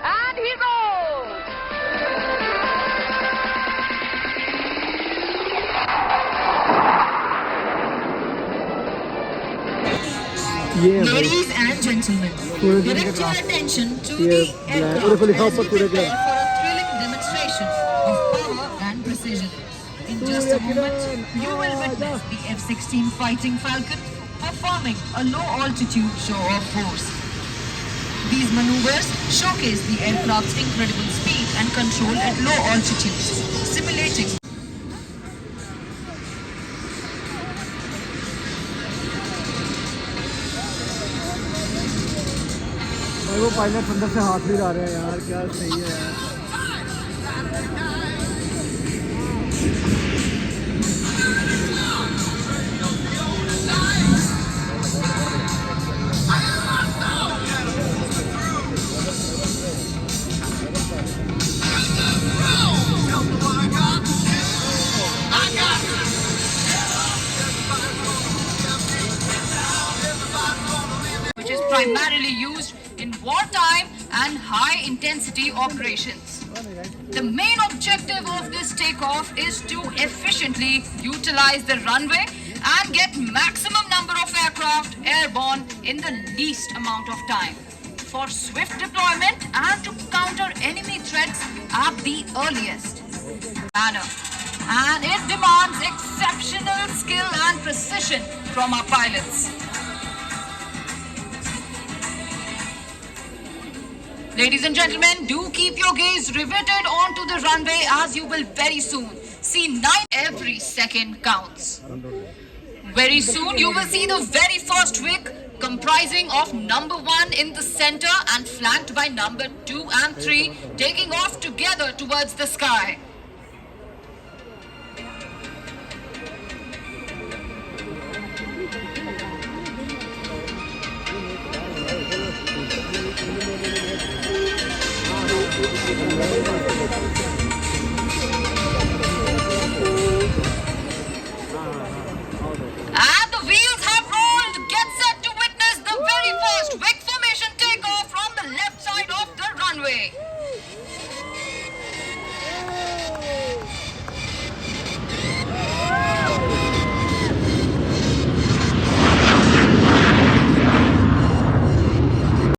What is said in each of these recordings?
And he goes! Ladies and gentlemen, direct your attention to the aircraft as we prepare for a thrilling demonstration of power and precision. In just a moment, you will witness the F-16 Fighting Falcon performing a low-altitude show of force. These maneuvers showcase the aircraft's incredible speed and control at low altitudes, simulating वो pilot अंदर से हाथ भी ला रहे हैं यार, क्या सही है यार। which is primarily used in wartime and high-intensity operations. The main objective of this takeoff is to efficiently utilize the runway and get maximum number of aircraft airborne in the least amount of time for swift deployment and to counter enemy threats at the earliest manner. And it demands exceptional skill and precision from our pilots. Ladies and gentlemen, do keep your gaze riveted onto the runway as you will very soon see 9 every second counts. Very soon you will see the very first wing comprising of number 1 in the center and flanked by number 2 and 3 taking off together towards the sky. And the wheels have rolled. Get set to witness the very first wing formation takeoff from the left side of the runway.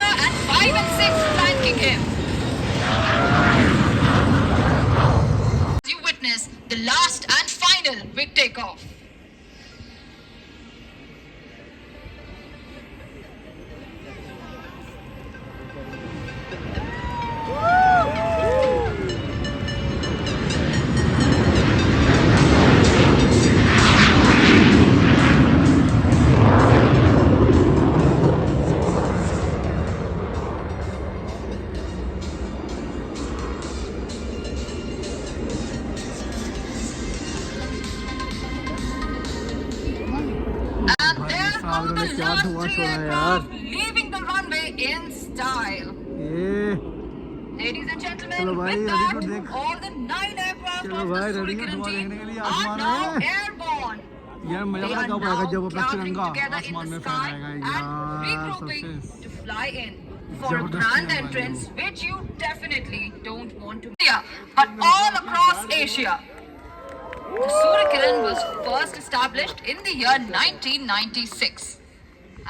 And 5 and 6 flanking him. You witness the last and final wing takeoff. And there go the last 3 aircraft leaving the runway in style. ये Ladies and gentlemen, चलो भाई, with ready that, to देख। all the 9 aircraft चलो of भाई, the ready है Surikiran धुआं team देखने के लिए are आसमान now में। airborne. यार मजा They पता are कब आएगा जब now वो अपना gathering तिरंगा together in आसमान the में sky फहराएगा and यार regrouping सबसे to fly in for a जबरदस्त grand चीज़ है entrance भाई which you definitely don't want to miss. But all across Asia. The Surikiran was first established in the year 1996.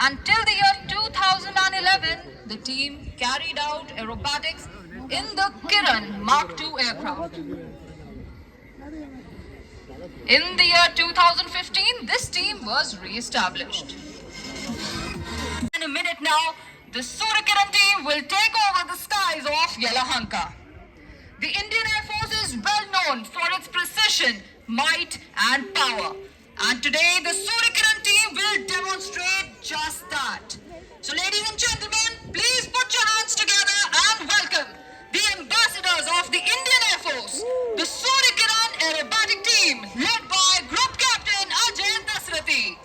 Until the year 2011, the team carried out aerobatics in the Kiran Mark II aircraft. In the year 2015, this team was re-established. In a minute now, the Surikiran team will take over the skies of Yelahanka. The Indian Air Force is well known for its precision, might and power. And today the Surikiran team will demonstrate just that. So ladies and gentlemen, please put your hands together and welcome the ambassadors of the Indian Air Force, the Surikiran Aerobatic Team led by Group Captain Ajay Dasrathi.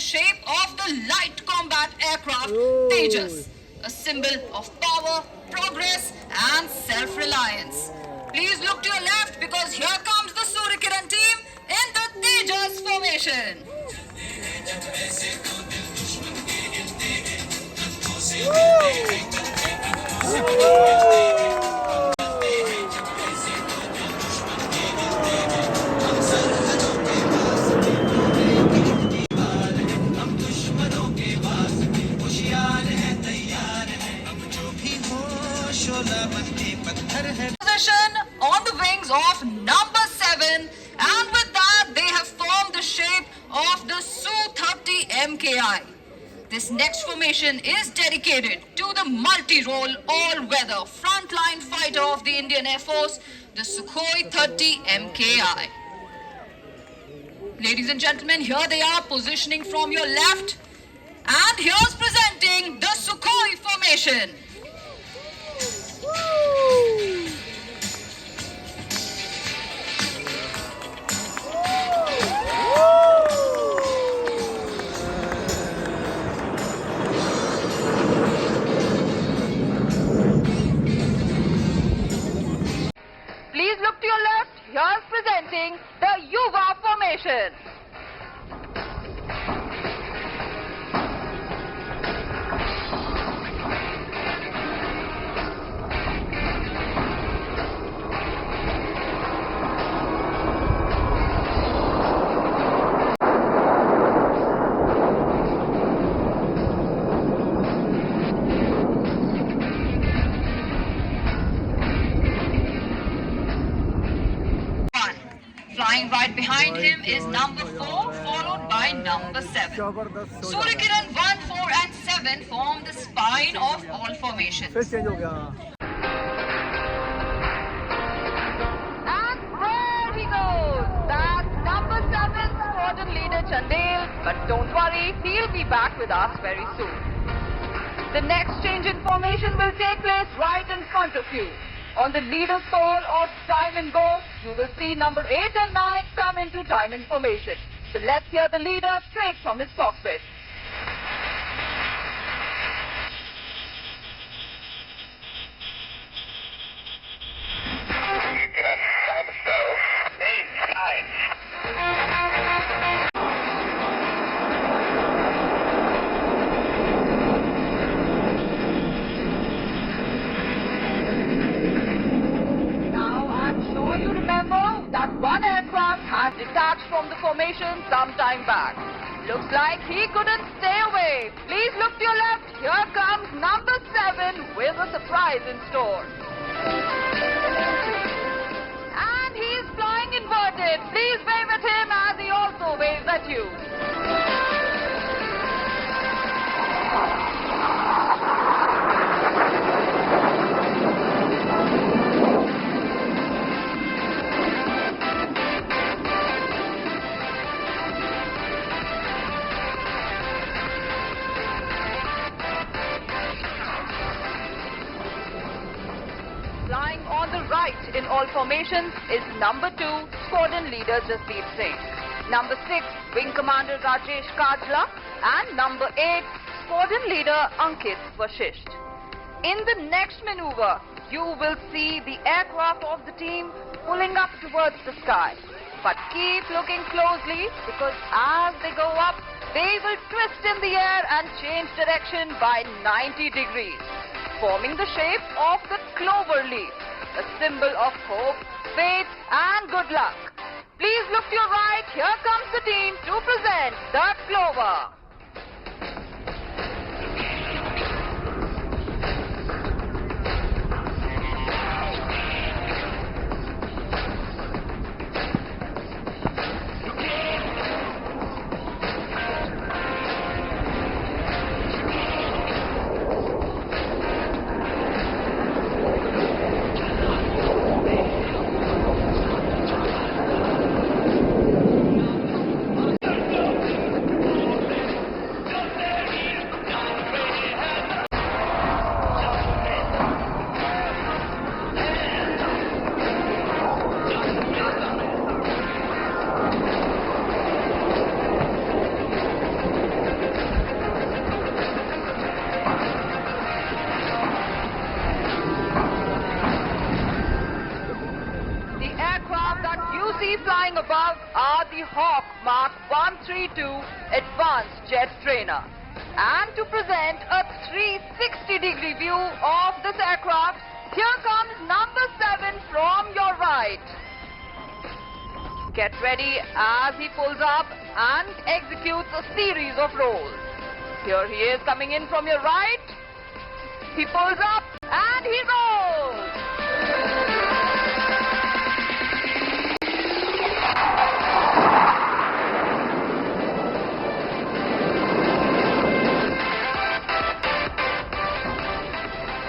shape of the light combat aircraft Tejas, a symbol of power, progress and self-reliance. Please look to your left because here comes the Suryakiran team in the Tejas formation. Position on the wings of number 7, and with that they have formed the shape of the Su-30 MKI. This next formation is dedicated to the multi-role all-weather frontline fighter of the Indian Air Force, the Sukhoi 30 MKI. Ladies and gentlemen, here they are positioning from your left, and here's presenting the Sukhoi formation. Please look to your left. Here's presenting the Yuva formation. Flying right behind him is number 4, followed by number 7. Suryakiran 1, 4 and 7 form the spine of all formations. फिर change हो गया And there he goes. That's number 7, squadron leader Chandel. But don't worry, he'll be back with us very soon. The next change in formation will take place right in front of you. On the leader's call of time and go, you will see number 8 and 9 come into time and formation. So let's hear the leader straight from his cockpit. One aircraft has detached from the formation some time back. Looks like he couldn't stay away. Please look to your left. Here comes number 7 with a surprise in store. And he's flying inverted. Please wave at him as he also waves at you. Flying on the right in all formations is number 2, squadron leader Jasdeep Singh. Number 6, wing commander Rajesh Kajla. And number 8, squadron leader Ankit Vashisht. In the next maneuver, you will see the aircraft of the team pulling up towards the sky. But keep looking closely because as they go up, they will twist in the air and change direction by 90 degrees, forming the shape of the clover leaf, a symbol of hope, faith and good luck. Please look to your right. Here comes the team to present the clover. Hawk Mark 132 Advanced Jet Trainer. And to present a 360-degree view of this aircraft, here comes number 7 from your right. Get ready as he pulls up and executes a series of rolls. Here he is coming in from your right. He pulls up and he rolls.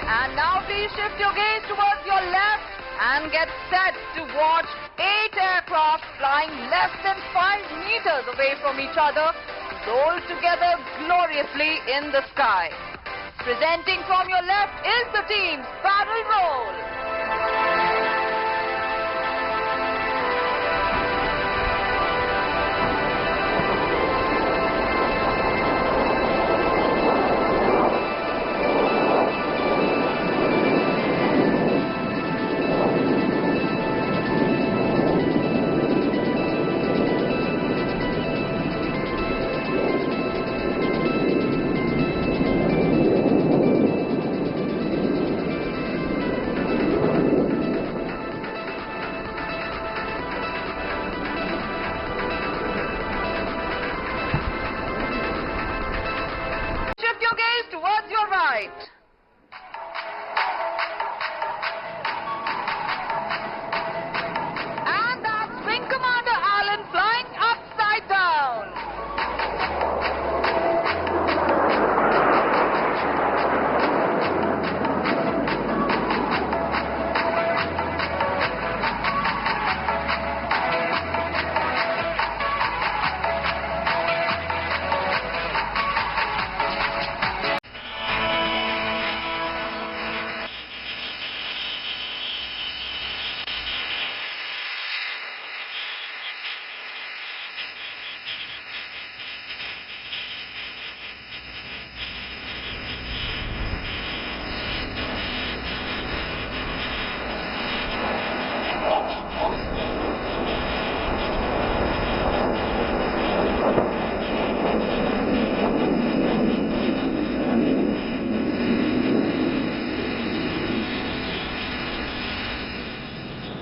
And now please shift your gaze towards your left and get set to watch 8 aircraft flying less than 5 meters away from each other roll together gloriously in the sky. Presenting from your left is the team's barrel roll. Shift your gaze towards your right. And that's Wing Commander Allen flying upside down.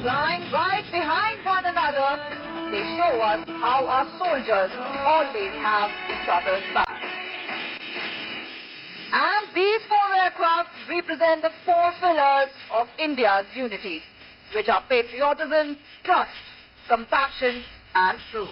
Flying right behind one another, they show us how our soldiers always have each other's back. And these 4 aircraft represent the 4 pillars of India's unity, which are patriotism, trust, compassion, and truth.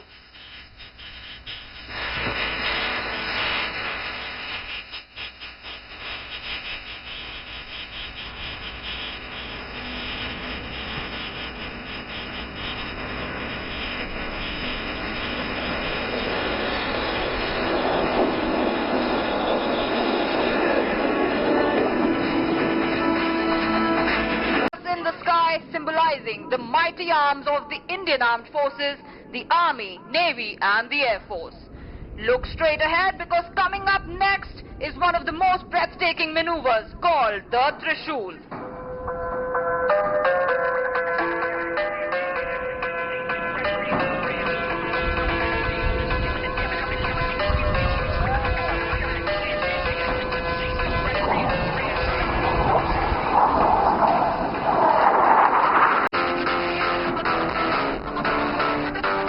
In the sky, symbolizing the mighty arms of the Indian Armed Forces, the Army, Navy, and the Air Force. Look straight ahead because coming up next is one of the most breathtaking maneuvers called the Trishul.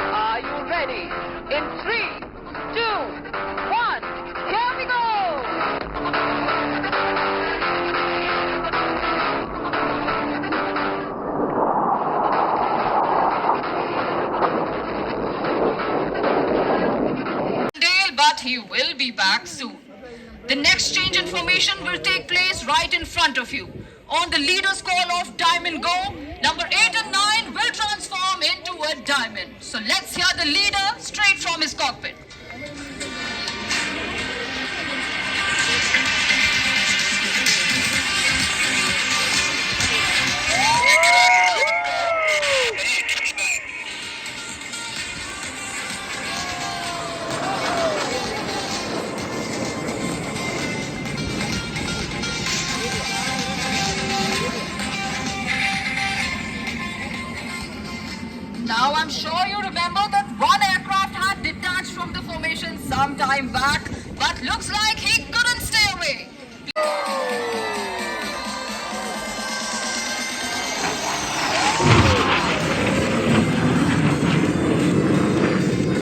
Are you ready? In 3, 2, 1, here we go! But he will be back soon. The next change in formation will take place right in front of you. On the leader's call of Diamond Go, number 8 and 9 will transform into a diamond. So let's hear the leader straight from his cockpit. Now I'm sure you remember that one aircraft some time back, but looks like he couldn't stay away.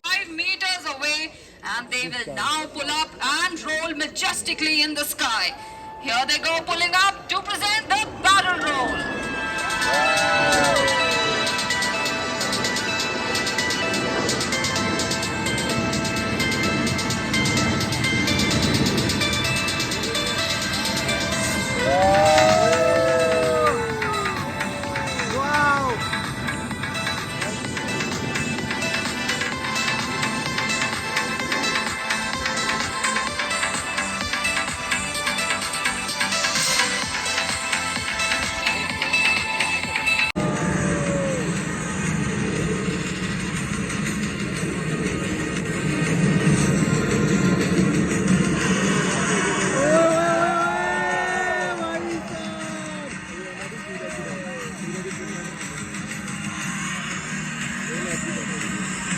5 meters away, and they will now pull up and roll majestically in the sky. Here they go, pulling up to present the barrel roll.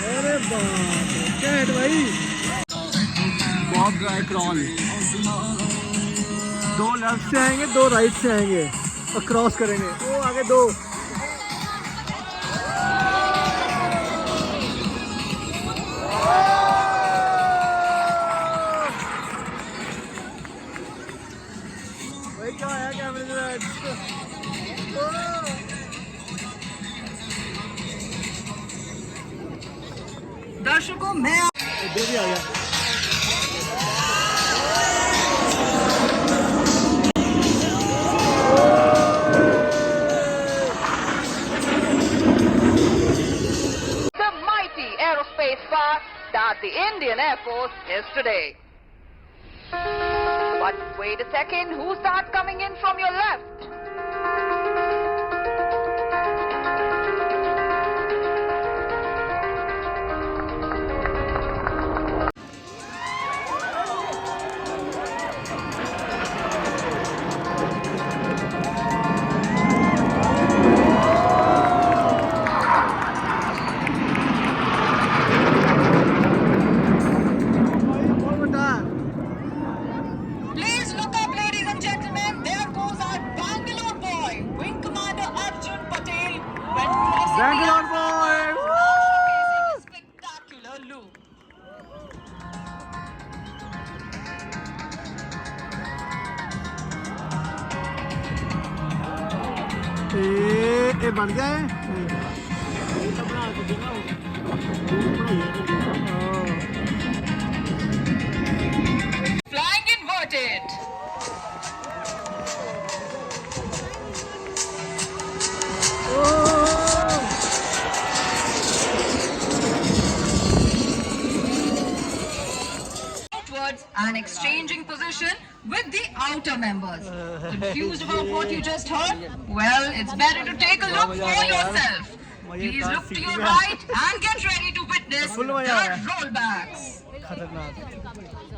अरे बाप रे, क्या है भाई? Bob dry crawl, 2 left से आएंगे, 2 right से आएंगे और क्रॉस करेंगे। वो आगे 2 भाई क्या आया कैमरे में? दर्शकों मैं भी आ गया। The mighty aerospace park that the Indian Air Force is today. But wait a second, who's that coming in from your left? Please look up, ladies and gentlemen. There goes our Bangalore boy, Wing Commander Arjun Patel, when crossing Bangalore the boy! showcasing a spectacular look. ये बन गया है। Flying inverted. Outwards and exchanging position with the outer members. Confused about what you just heard? Well, it's better to take a look for yourself. Please look to your right and get ready to witness the rollbacks. खतरनाक,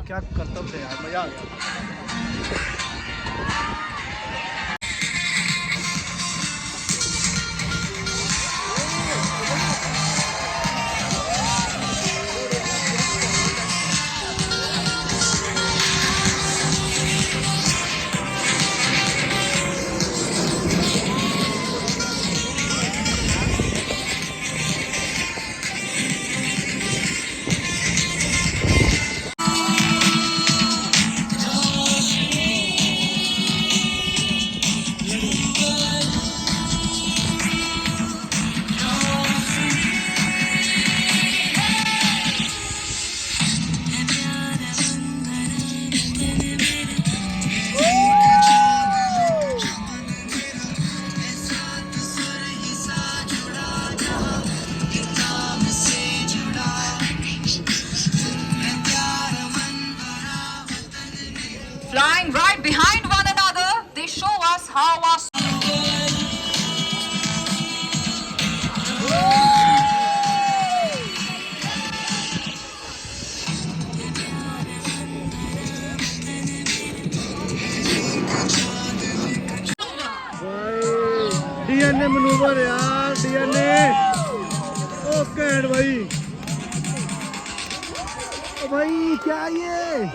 क्या करतब थे यार, मजा आ गया। Flying right behind one another, they show us how our DNA manoeuvre यार, DNA. ओ cantt भाई, ओ भाई क्या ये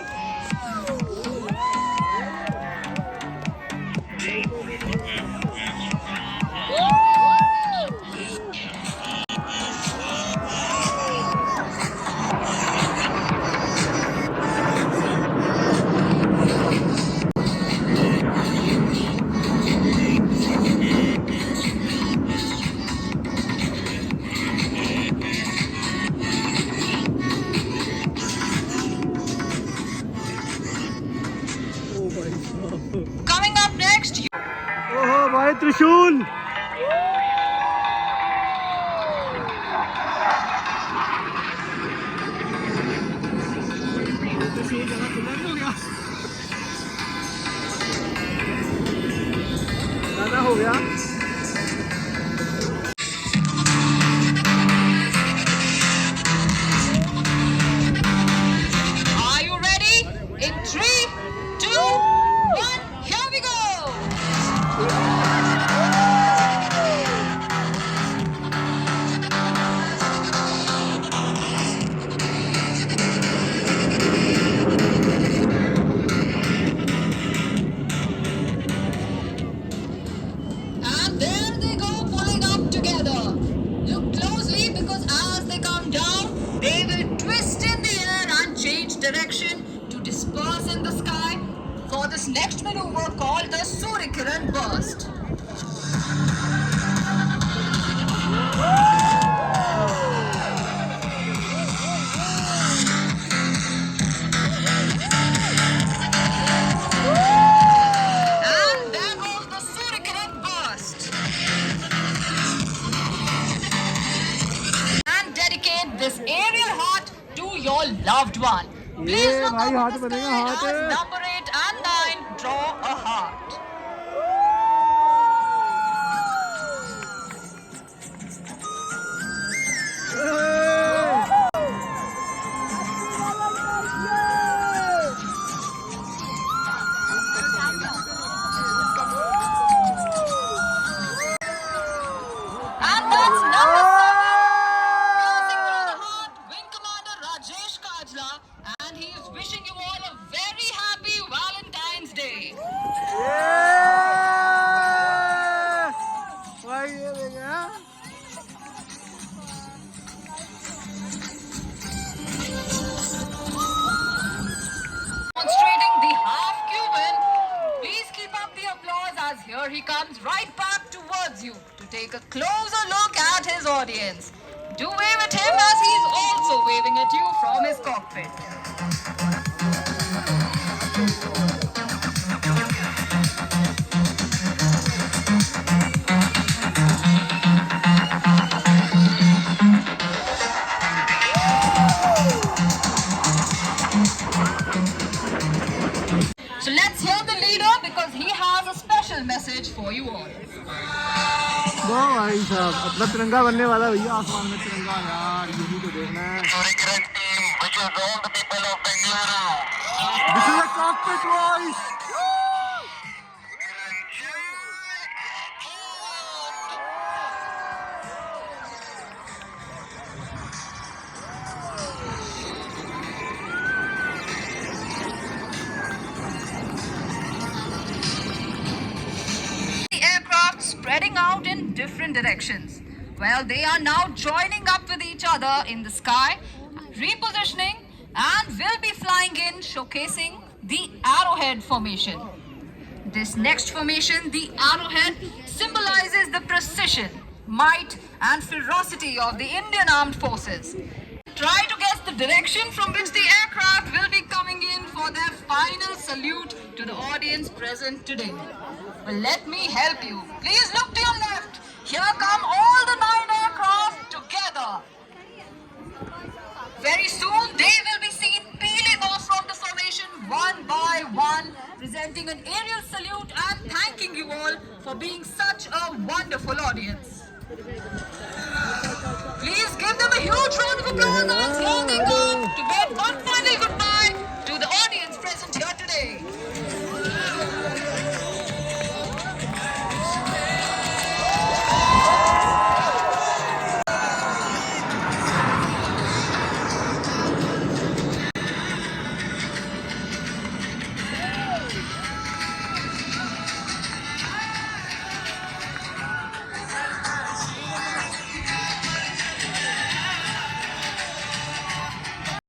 Coming up next, ओहो भाई त्रिशूल ज्यादा हो गया are you ready? In 3, 2, 1, here we go! And there they go, pulling up together. Look closely because as they come down, they will twist in the air and change direction to disperse in the sky for this next maneuver called the Suryakiran burst. And there goes the Suryakiran burst. And dedicate this aerial heart to your loved one. Please ये look भाई up हाथ at the बनेगा, sky हाथ। as number 8 and 9 draw a heart. And that's number 7. Passing through the heart, Wing Commander Rajesh Kajla, and he is wishing you all a very happy Valentine's Day. भाई ये देखा Demonstrating the half Cuban. Please keep up the applause as here he comes right back towards you to take a closer look at his audience. Do wave at him as he's also waving at you from his cockpit. So let's hear the leader because he has a special message for you all. वाह भाई साहब अपना तिरंगा बनने वाला भैया आसमान में तिरंगा यार यही तो देखना है Suryakiran team wishes all the people of Bengaluru This is a cockpit voice The aircraft spreading out in different directions. Well, they are now joining up with each other in the sky, repositioning, and will be flying in, showcasing the arrowhead formation. This next formation, the arrowhead, symbolizes the precision, might, and ferocity of the Indian Armed Forces. Try to guess the direction from which the aircraft will be coming in for their final salute to the audience present today. Well, let me help you. Please look to your left. Here come all the 9 aircraft together. Very soon, they will be seen peeling off from the formation one by one, presenting an aerial salute and thanking you all for being such a wonderful audience. Please give them a huge round of applause as